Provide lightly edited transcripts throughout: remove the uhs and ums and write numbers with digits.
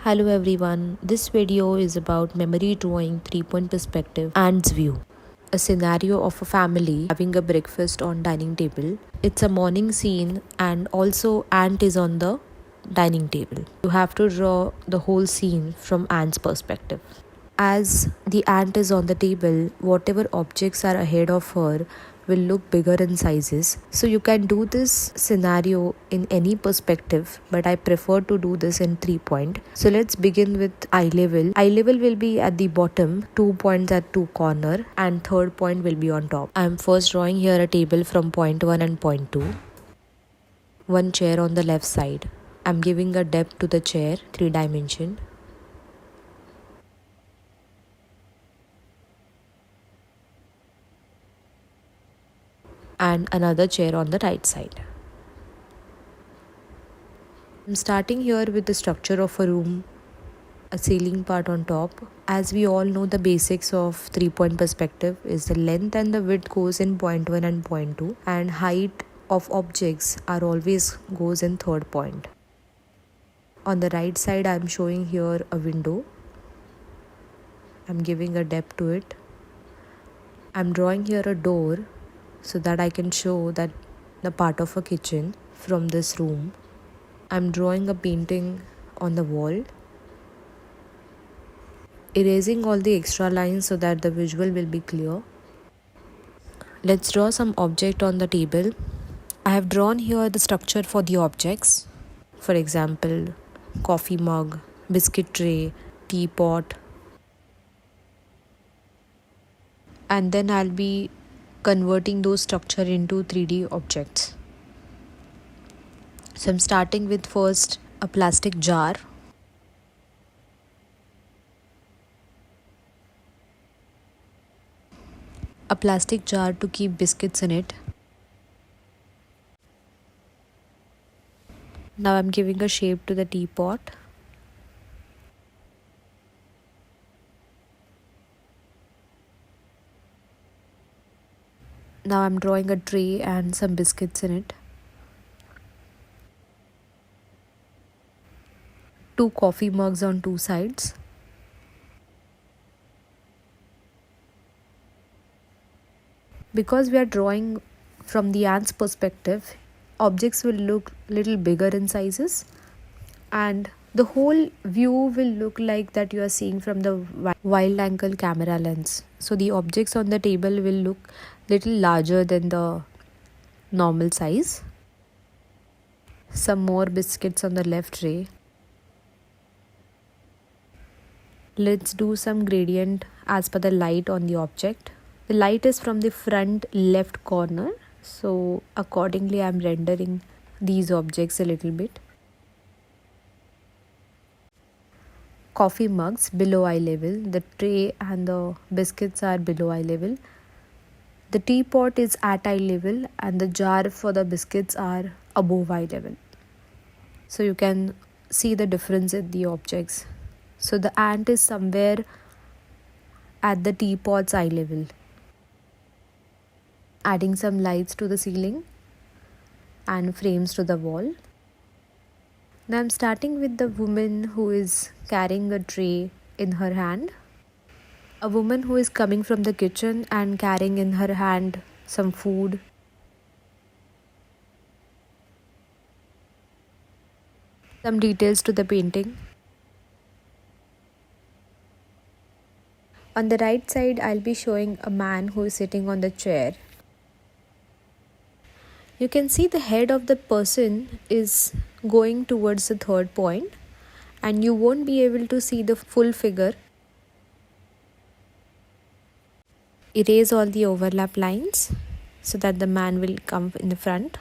Hello everyone, this video is about memory drawing 3-point perspective Ant's view. A scenario of a family having a breakfast on dining table. It's a morning scene and also Ant is on the dining table. You have to draw the whole scene from Ant's perspective. As the ant is on the table, whatever objects are ahead of her will look bigger in sizes. So you can do this scenario in any perspective, but I prefer to do this in 3-point. So let's begin with eye level. Eye level will be at the bottom, 2 points at 2 corner, and third point will be on top. I'm first drawing here a table from point 1 and point 2. One chair on the left side. I'm giving a depth to the chair, 3 dimension. And another chair on the right side. I'm starting here with the structure of a room, a ceiling part on top. As we all know, the basics of 3-point perspective is the length and the width goes in point 1 and point 2, and height of objects are always goes in third point. On the right side, I'm showing here a window. I'm giving a depth to it. I'm drawing here a door so that I can show that the part of a kitchen from this room. I'm drawing a painting on the wall, erasing all the extra lines so that the visual will be clear. Let's draw some object on the table. I have drawn here the structure for the objects. For example, coffee mug, biscuit tray, teapot. And then I'll be converting those structure into 3D objects. So I'm starting with first a plastic jar. A plastic jar to keep biscuits in it. Now I'm giving a shape to the teapot. Now I'm drawing a tray and some biscuits in it. 2 coffee mugs on 2 sides. Because we are drawing from the ant's perspective, objects will look little bigger in sizes and the whole view will look like that you are seeing from the wide angle camera lens. So the objects on the table will look little larger than the normal size. Some more biscuits on the left tray. Let's do some gradient as per the light on the object. The light is from the front left corner, so accordingly I'm rendering these objects a little bit. Coffee mugs below eye level. The tray and the biscuits are below eye level. The teapot is at eye level and the jar for the biscuits are above eye level. So you can see the difference in the objects. So the ant is somewhere at the teapot's eye level. Adding some lights to the ceiling and frames to the wall. Now I'm starting with the woman who is carrying a tray in her hand. A woman who is coming from the kitchen and carrying in her hand some food. Some details to the painting. On the right side, I'll be showing a man who is sitting on the chair. You can see the head of the person is going towards the third point and you won't be able to see the full figure. Erase all the overlap lines so that the man will come in the front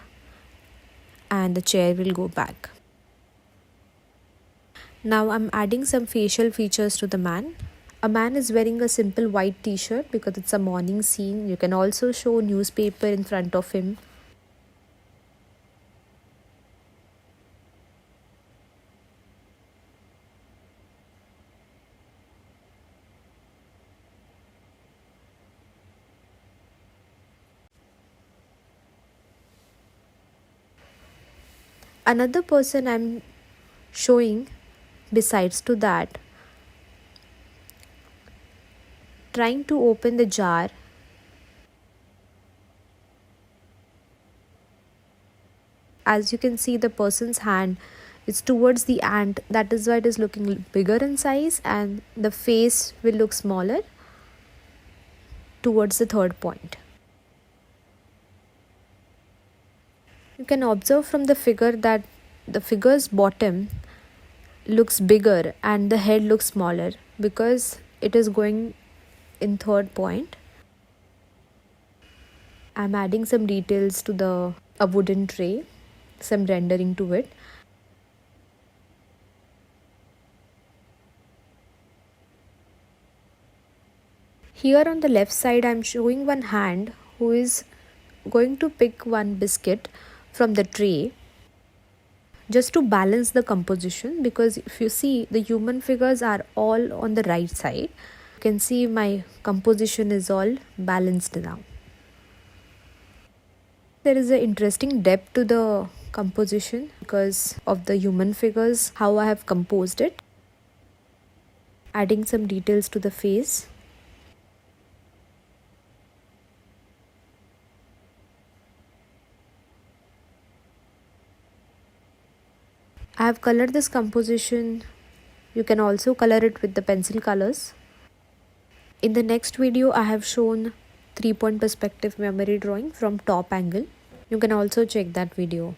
and the chair will go back. Now I'm adding some facial features to the man. A man is wearing a simple white t-shirt because it's a morning scene. You can also show newspaper in front of him. Another person I'm showing Besides to that, trying to open the jar, as you can see, the person's hand is towards the ant, that is why it is looking bigger in size, and the face will look smaller towards the third point. You can observe from the figure that the figure's bottom looks bigger and the head looks smaller because it is going in third point. I'm adding some details to a wooden tray, some rendering to it. Here on the left side, I'm showing one hand who is going to pick one biscuit from the tray just to balance the composition, because if you see, the human figures are all on the right side. You can see my composition is all balanced now. There is an interesting depth to the composition because of the human figures, how I have composed it. Adding some details to the face. I have colored this composition. You can also color it with the pencil colors. In the next video, I have shown 3-point perspective memory drawing from top angle. You can also check that video.